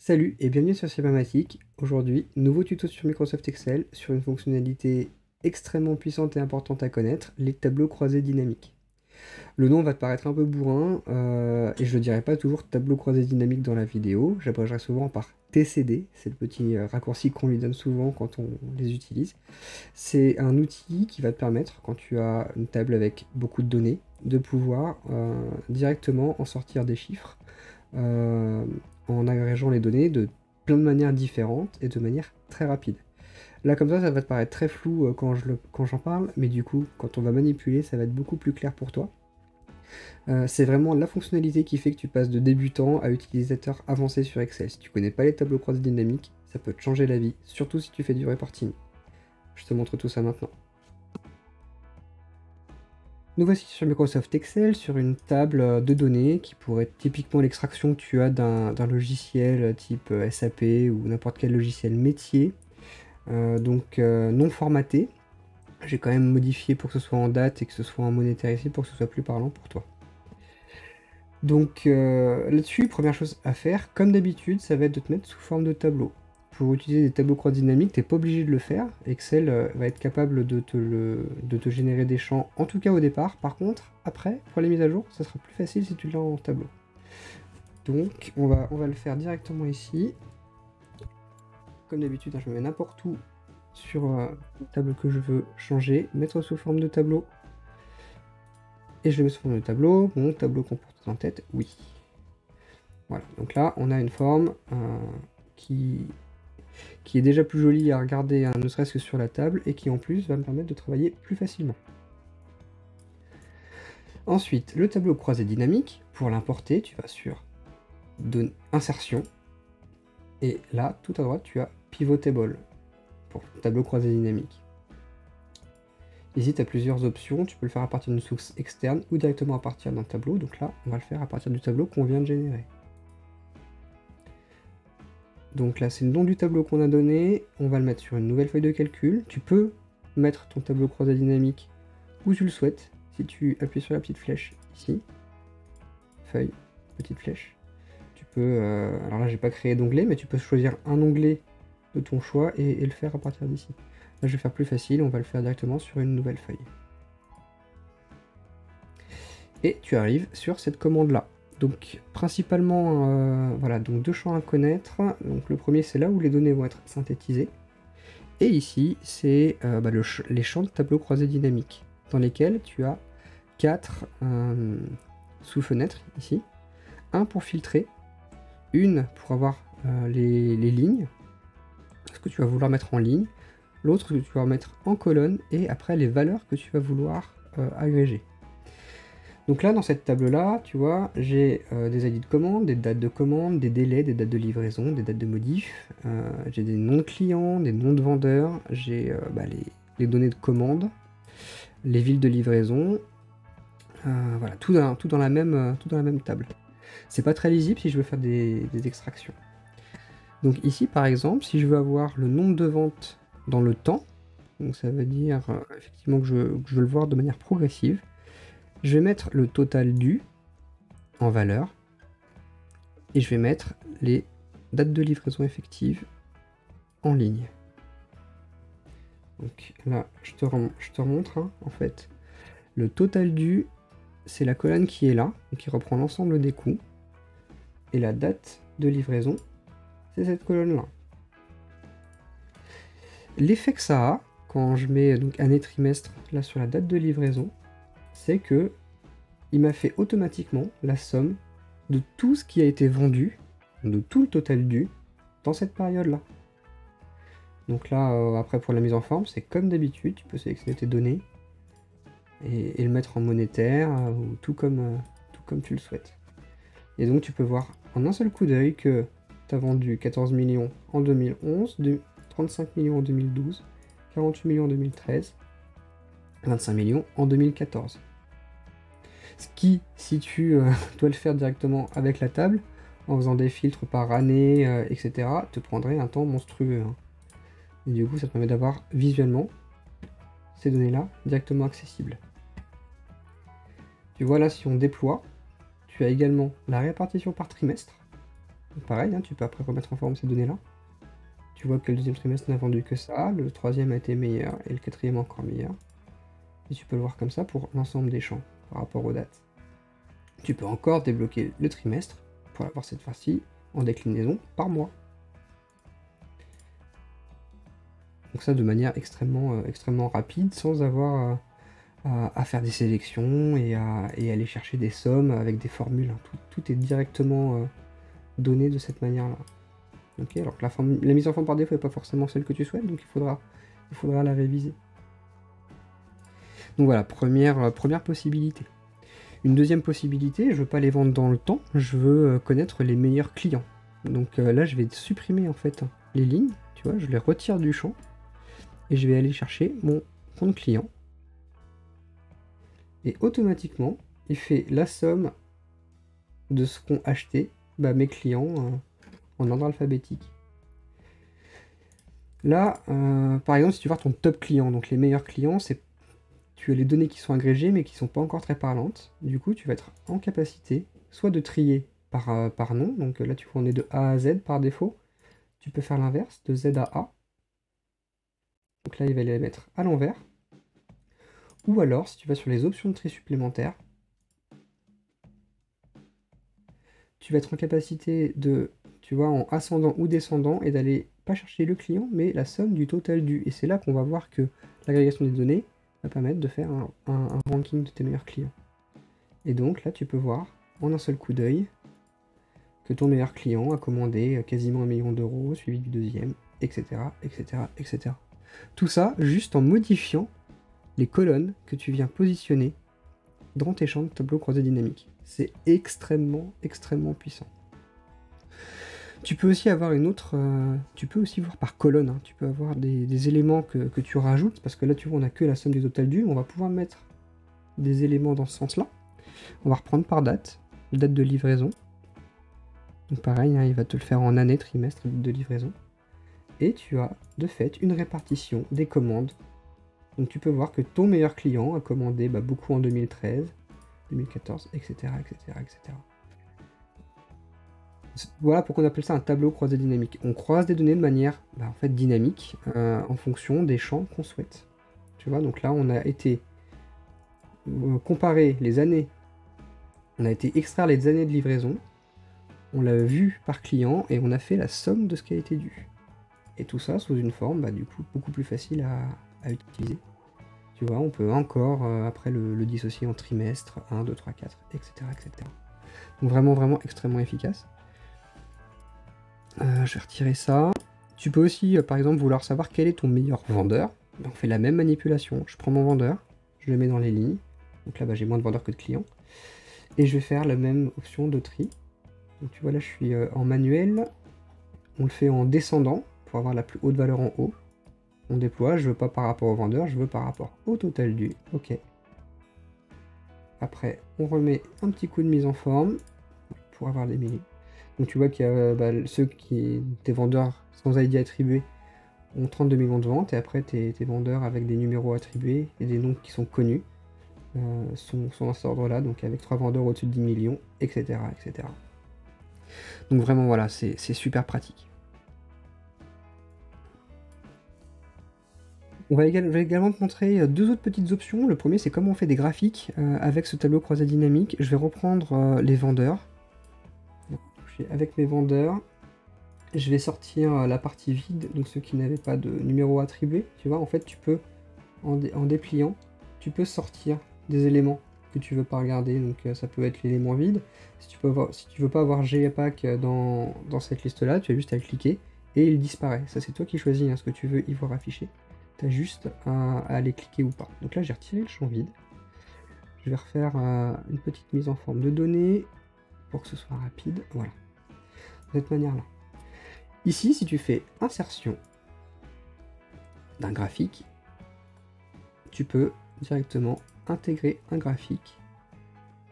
Salut et bienvenue sur Cybermatic. Aujourd'hui, nouveau tuto sur Microsoft Excel sur une fonctionnalité extrêmement puissante et importante à connaître, les tableaux croisés dynamiques. Le nom va te paraître un peu bourrin et je ne dirai pas toujours tableau croisé dynamique dans la vidéo, j'abrégerai souvent par TCD, c'est le petit raccourci qu'on lui donne souvent quand on les utilise. C'est un outil qui va te permettre, quand tu as une table avec beaucoup de données, de pouvoir directement en sortir des chiffres en agrégeant les données de plein de manières différentes et de manière très rapide. Là comme ça va te paraître très flou quand j'en parle, mais du coup quand on va manipuler ça va être beaucoup plus clair pour toi. C'est vraiment la fonctionnalité qui fait que tu passes de débutant à utilisateur avancé sur Excel. Si tu connais pas les tableaux croisés dynamiques, ça peut te changer la vie, surtout si tu fais du reporting. Je te montre tout ça maintenant. Nous voici sur Microsoft Excel, sur une table de données qui pourrait être typiquement l'extraction que tu as d'un logiciel type SAP ou n'importe quel logiciel métier, non formaté. J'ai quand même modifié pour que ce soit en date et que ce soit en monétaire ici pour que ce soit plus parlant pour toi. Donc là-dessus, première chose à faire, comme d'habitude, ça va être de te mettre sous forme de tableau. Pour utiliser des tableaux croisés dynamiques, tu n'es pas obligé de le faire. Excel va être capable de te générer des champs, en tout cas au départ. Par contre, après, pour les mises à jour, ça sera plus facile si tu l'as en tableau. Donc, on va le faire directement ici. Comme d'habitude, je me mets n'importe où sur une table que je veux changer, mettre sous forme de tableau. Et je le mets sous forme de tableau. Mon tableau comporte en tête, oui. Voilà, donc là, on a une forme qui est déjà plus jolie à regarder, ne serait-ce que sur la table, et qui en plus va me permettre de travailler plus facilement. Ensuite, le tableau croisé dynamique, pour l'importer, tu vas sur Insertion, et là, tout à droite, tu as Pivot Table, pour tableau croisé dynamique. Ici, tu as plusieurs options, tu peux le faire à partir d'une source externe, ou directement à partir d'un tableau, donc là, on va le faire à partir du tableau qu'on vient de générer. Donc là, c'est le nom du tableau qu'on a donné. On va le mettre sur une nouvelle feuille de calcul. Tu peux mettre ton tableau croisé dynamique où tu le souhaites. Si tu appuies sur la petite flèche ici, feuille, petite flèche, tu peux... alors là, j'ai pas créé d'onglet, mais tu peux choisir un onglet de ton choix et le faire à partir d'ici. Là, je vais faire plus facile. On va le faire directement sur une nouvelle feuille. Et tu arrives sur cette commande-là. Donc principalement, voilà, donc deux champs à connaître. Donc le premier c'est là où les données vont être synthétisées. Et ici c'est les champs de tableau croisé dynamique, dans lesquels tu as 4 sous-fenêtres ici. Un pour filtrer, une pour avoir les lignes, ce que tu vas vouloir mettre en ligne, l'autre que tu vas mettre en colonne, et après les valeurs que tu vas vouloir agréger. Donc là, dans cette table-là, tu vois, j'ai des ID de commande, des dates de commande, des délais, des dates de livraison, des dates de modif, j'ai des noms de clients, des noms de vendeurs, j'ai les données de commande, les villes de livraison, voilà, tout dans la même table. C'est pas très lisible si je veux faire des extractions. Donc ici, par exemple, si je veux avoir le nombre de ventes dans le temps, donc ça veut dire effectivement que je veux le voir de manière progressive, je vais mettre le total dû en valeur et je vais mettre les dates de livraison effectives en ligne. Donc là, je te remontre en fait. Le total dû, c'est la colonne qui est là, qui reprend l'ensemble des coûts. Et la date de livraison, c'est cette colonne-là. L'effet que ça a, quand je mets donc année trimestre là sur la date de livraison, c'est que il m'a fait automatiquement la somme de tout ce qui a été vendu, de tout le total dû, dans cette période-là. Donc là, après pour la mise en forme, c'est comme d'habitude, tu peux sélectionner tes données et le mettre en monétaire, ou tout comme tu le souhaites. Et donc tu peux voir en un seul coup d'œil que tu as vendu 14 millions en 2011, 35 millions en 2012, 48 millions en 2013, 25 millions en 2014. Ce qui, si tu dois le faire directement avec la table, en faisant des filtres par année, etc., te prendrait un temps monstrueux. Et du coup, ça te permet d'avoir visuellement ces données-là directement accessibles. Tu vois là, si on déploie, tu as également la répartition par trimestre, Donc pareil, hein, tu peux après remettre en forme ces données-là. Tu vois que le deuxième trimestre n'a vendu que ça, le troisième a été meilleur et le quatrième encore meilleur. Et tu peux le voir comme ça pour l'ensemble des champs par rapport aux dates. Tu peux encore débloquer le trimestre pour l'avoir cette fois-ci en déclinaison par mois. Donc ça de manière extrêmement rapide, sans avoir à faire des sélections et aller chercher des sommes avec des formules. Tout est directement donné de cette manière-là. Ok, alors que la mise en forme par défaut n'est pas forcément celle que tu souhaites, donc il faudra la réviser. Donc voilà, première possibilité. Une deuxième possibilité, je ne veux pas les vendre dans le temps, je veux connaître les meilleurs clients. Donc là, je vais supprimer en fait les lignes, tu vois, je les retire du champ et je vais aller chercher mon compte client. Et automatiquement, il fait la somme de ce qu'ont acheté mes clients en ordre alphabétique. Là, par exemple, si tu vois ton top client, donc les meilleurs clients, tu as les données qui sont agrégées mais qui ne sont pas encore très parlantes. Du coup, tu vas être en capacité soit de trier par nom, donc là tu vois on est de A à Z par défaut. Tu peux faire l'inverse, de Z à A. Donc là il va les mettre à l'envers. Ou alors, si tu vas sur les options de tri supplémentaires, tu vas être en capacité de, tu vois, en ascendant ou descendant, et d'aller pas chercher le client, mais la somme du total dû. Et c'est là qu'on va voir que l'agrégation des données va permettre de faire un ranking de tes meilleurs clients. Et donc là, tu peux voir en un seul coup d'œil que ton meilleur client a commandé quasiment 1 million d'euros, suivi du deuxième, etc., etc., etc. Tout ça juste en modifiant les colonnes que tu viens positionner dans tes champs de tableau croisé dynamique. C'est extrêmement puissant. Tu peux aussi avoir une autre... tu peux aussi voir par colonne, hein. Tu peux avoir des éléments que tu rajoutes, parce que là, tu vois, on n'a que la somme du total dû. On va pouvoir mettre des éléments dans ce sens-là. On va reprendre par date de livraison. Donc pareil, hein, il va te le faire en année, trimestre de livraison. Et tu as, de fait, une répartition des commandes. Donc tu peux voir que ton meilleur client a commandé beaucoup en 2013, 2014, etc., etc., etc. Voilà pourquoi on appelle ça un tableau croisé dynamique. On croise des données de manière en fait, dynamique en fonction des champs qu'on souhaite. Tu vois, donc là on a été comparer les années, on a été extraire les années de livraison, on l'a vu par client et on a fait la somme de ce qui a été dû. Et tout ça sous une forme du coup beaucoup plus facile à utiliser. Tu vois, on peut encore après le dissocier en trimestre, 1, 2, 3, 4, etc. etc. Donc vraiment extrêmement efficace. Je vais retirer ça. Tu peux aussi, par exemple, vouloir savoir quel est ton meilleur vendeur. On fait la même manipulation. Je prends mon vendeur, je le mets dans les lignes. Donc là, j'ai moins de vendeurs que de clients. Et je vais faire la même option de tri. Donc tu vois, là, je suis en manuel. On le fait en descendant pour avoir la plus haute valeur en haut. On déploie, je veux pas par rapport au vendeur, je veux par rapport au total dû. Ok. Après, on remet un petit coup de mise en forme pour avoir les milliers. Donc tu vois qu'il y a tes vendeurs sans ID attribués ont 32 millions de ventes, et après tes vendeurs avec des numéros attribués et des noms qui sont connus sont dans cet ordre-là, donc avec 3 vendeurs au-dessus de 10 millions, etc., etc. Donc vraiment voilà, c'est super pratique. Je vais également te montrer deux autres petites options. Le premier, c'est comment on fait des graphiques avec ce tableau croisé dynamique. Je vais reprendre les vendeurs. Avec mes vendeurs, je vais sortir la partie vide, donc ceux qui n'avaient pas de numéro attribué. Tu vois, en fait, tu peux, en dépliant, tu peux sortir des éléments que tu veux pas regarder. Donc ça peut être l'élément vide. Si tu veux pas avoir GPAC dans cette liste-là, tu as juste à le cliquer et il disparaît. Ça, c'est toi qui choisis ce que tu veux y voir affiché. Tu as juste à aller cliquer ou pas. Donc là, j'ai retiré le champ vide. Je vais refaire une petite mise en forme de données pour que ce soit rapide. Voilà. De cette manière-là. Ici, si tu fais insertion d'un graphique, tu peux directement intégrer un graphique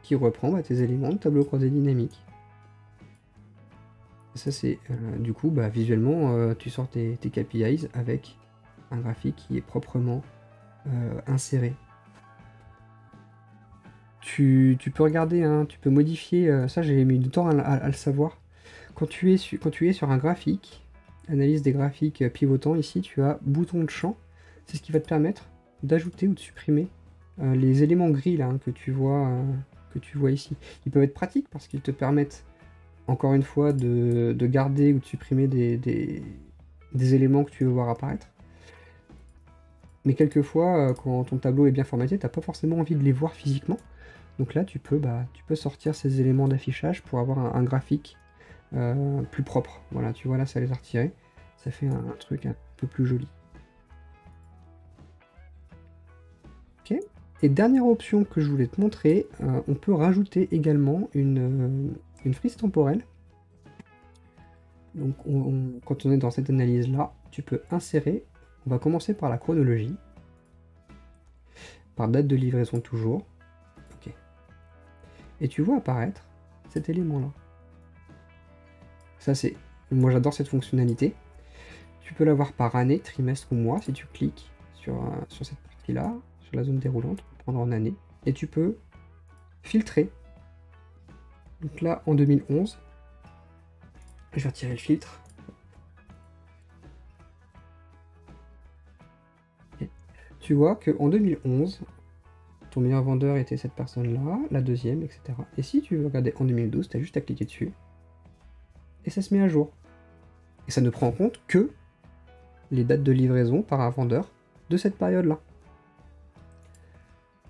qui reprend tes éléments de tableau croisé dynamique. Et ça, c'est du coup, visuellement, tu sors tes KPIs avec un graphique qui est proprement inséré. Tu peux regarder, tu peux modifier, ça j'ai mis du temps à le savoir. quand tu es sur un graphique, analyse des graphiques pivotants, ici tu as bouton de champ. C'est ce qui va te permettre d'ajouter ou de supprimer les éléments gris là, que tu vois ici. Ils peuvent être pratiques parce qu'ils te permettent, encore une fois, de garder ou de supprimer des éléments que tu veux voir apparaître. Mais quelquefois, quand ton tableau est bien formaté, tu n'as pas forcément envie de les voir physiquement. Donc là, tu peux sortir ces éléments d'affichage pour avoir un graphique plus propre. Voilà, tu vois, là, ça les a retirés. Ça fait un truc un peu plus joli. Ok. Et dernière option que je voulais te montrer, on peut rajouter également une frise temporelle. Donc, quand on est dans cette analyse-là, tu peux insérer. On va commencer par la chronologie, par date de livraison toujours. Ok. Et tu vois apparaître cet élément-là. Ça, c'est... Moi, j'adore cette fonctionnalité. Tu peux l'avoir par année, trimestre ou mois, si tu cliques sur cette partie-là, sur la zone déroulante, pour prendre en année. Et tu peux filtrer. Donc là, en 2011, je vais retirer le filtre. Et tu vois qu'en 2011, ton meilleur vendeur était cette personne-là, la deuxième, etc. Et si tu veux regarder en 2012, tu as juste à cliquer dessus. Et ça se met à jour. Et ça ne prend en compte que les dates de livraison par un vendeur de cette période-là.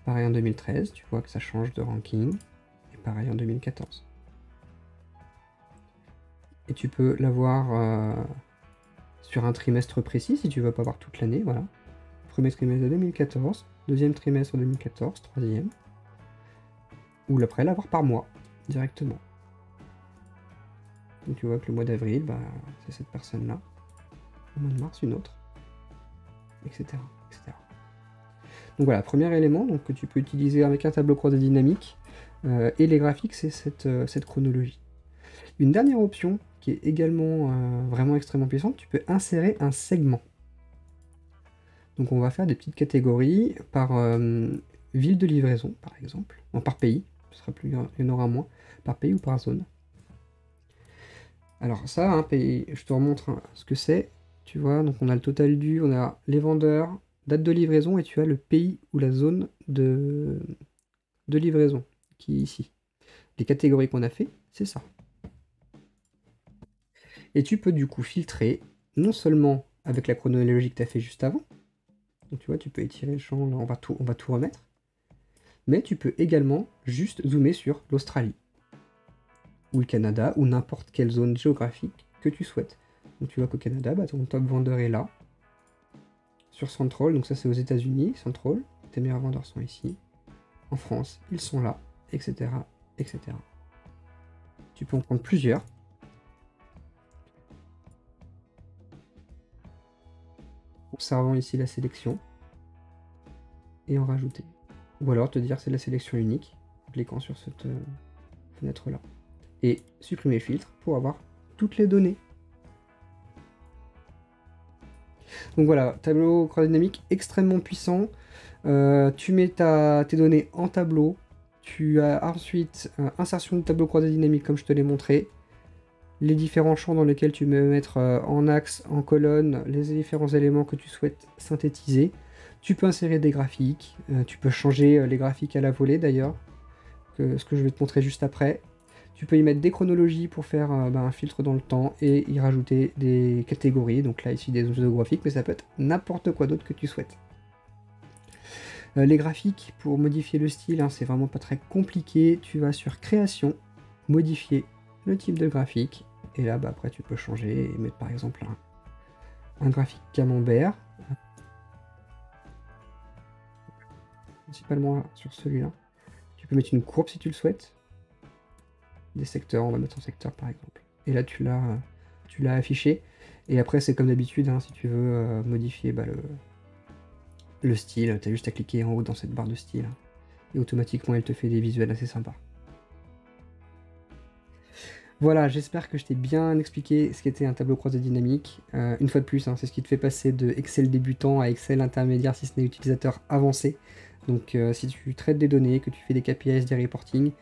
Pareil en 2013, tu vois que ça change de ranking. Et pareil en 2014. Et tu peux l'avoir sur un trimestre précis si tu veux pas voir toute l'année. Voilà. Premier trimestre de 2014, deuxième trimestre de 2014, troisième. Ou après l'avoir par mois directement. Donc tu vois que le mois d'avril, c'est cette personne-là. Le mois de mars, une autre. Etc. etc. Donc voilà, premier élément donc, que tu peux utiliser avec un tableau croisé dynamique. Et les graphiques, c'est cette chronologie. Une dernière option qui est également vraiment extrêmement puissante, tu peux insérer un segment. Donc on va faire des petites catégories par ville de livraison, par exemple. Non, par pays, il y en aura moins. Par pays ou par zone. Alors ça, un pays, je te remontre ce que c'est. Tu vois, donc on a le total dû, on a les vendeurs, date de livraison, et tu as le pays ou la zone de livraison, qui est ici. Les catégories qu'on a fait, c'est ça. Et tu peux du coup filtrer, non seulement avec la chronologie que tu as fait juste avant, donc tu vois, tu peux étirer le champ, là on va tout remettre, mais tu peux également juste zoomer sur l'Australie, ou le Canada, ou n'importe quelle zone géographique que tu souhaites. Donc tu vois qu'au Canada, ton top vendeur est là, sur Central, donc ça c'est aux États-Unis, Central, tes meilleurs vendeurs sont ici, en France, ils sont là, etc. etc. Tu peux en prendre plusieurs. Observant ici la sélection et en rajouter. Ou alors te dire c'est la sélection unique en cliquant sur cette fenêtre là. Et supprimer le filtre pour avoir toutes les données. Donc voilà, tableau croisé dynamique extrêmement puissant. Tu mets tes données en tableau. Tu as ensuite insertion de tableau croisé dynamique comme je te l'ai montré. Les différents champs dans lesquels tu peux mettre en axe, en colonne, les différents éléments que tu souhaites synthétiser. Tu peux insérer des graphiques, tu peux changer les graphiques à la volée d'ailleurs, ce que je vais te montrer juste après. Tu peux y mettre des chronologies pour faire un filtre dans le temps et y rajouter des catégories, donc là ici des zones géographiques, mais ça peut être n'importe quoi d'autre que tu souhaites. Les graphiques, pour modifier le style, c'est vraiment pas très compliqué. Tu vas sur création, modifier le type de graphique. Et là, après, tu peux changer et mettre par exemple un graphique camembert. Principalement sur celui-là. Tu peux mettre une courbe si tu le souhaites. Des secteurs, on va mettre en secteur par exemple. Et là, tu l'as affiché. Et après, c'est comme d'habitude, si tu veux modifier le style, tu as juste à cliquer en haut dans cette barre de style. Et automatiquement, elle te fait des visuels assez sympas. Voilà, j'espère que je t'ai bien expliqué ce qu'était un tableau croisé dynamique. Une fois de plus, c'est ce qui te fait passer de Excel débutant à Excel intermédiaire si ce n'est utilisateur avancé. Donc si tu traites des données, que tu fais des KPIs, des reporting,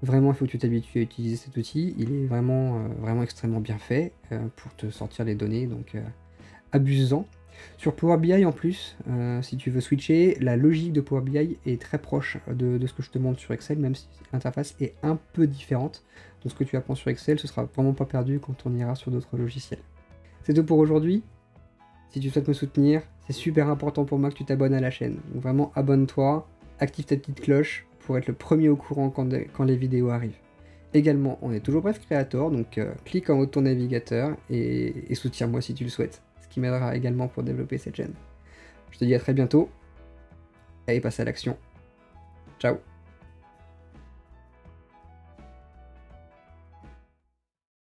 Vraiment, il faut que tu t'habitues à utiliser cet outil. Il est vraiment extrêmement bien fait pour te sortir les données, donc abusant. Sur Power BI en plus, si tu veux switcher, la logique de Power BI est très proche de ce que je te montre sur Excel, même si l'interface est un peu différente. Donc ce que tu apprends sur Excel, ce sera vraiment pas perdu quand on ira sur d'autres logiciels. C'est tout pour aujourd'hui. Si tu souhaites me soutenir, c'est super important pour moi que tu t'abonnes à la chaîne. Donc vraiment abonne-toi, active ta petite cloche pour être le premier au courant quand les vidéos arrivent. Également, on est toujours Bref Creator, donc clique en haut de ton navigateur et soutiens-moi si tu le souhaites, ce qui m'aidera également pour développer cette chaîne. Je te dis à très bientôt, allez passe à l'action. Ciao.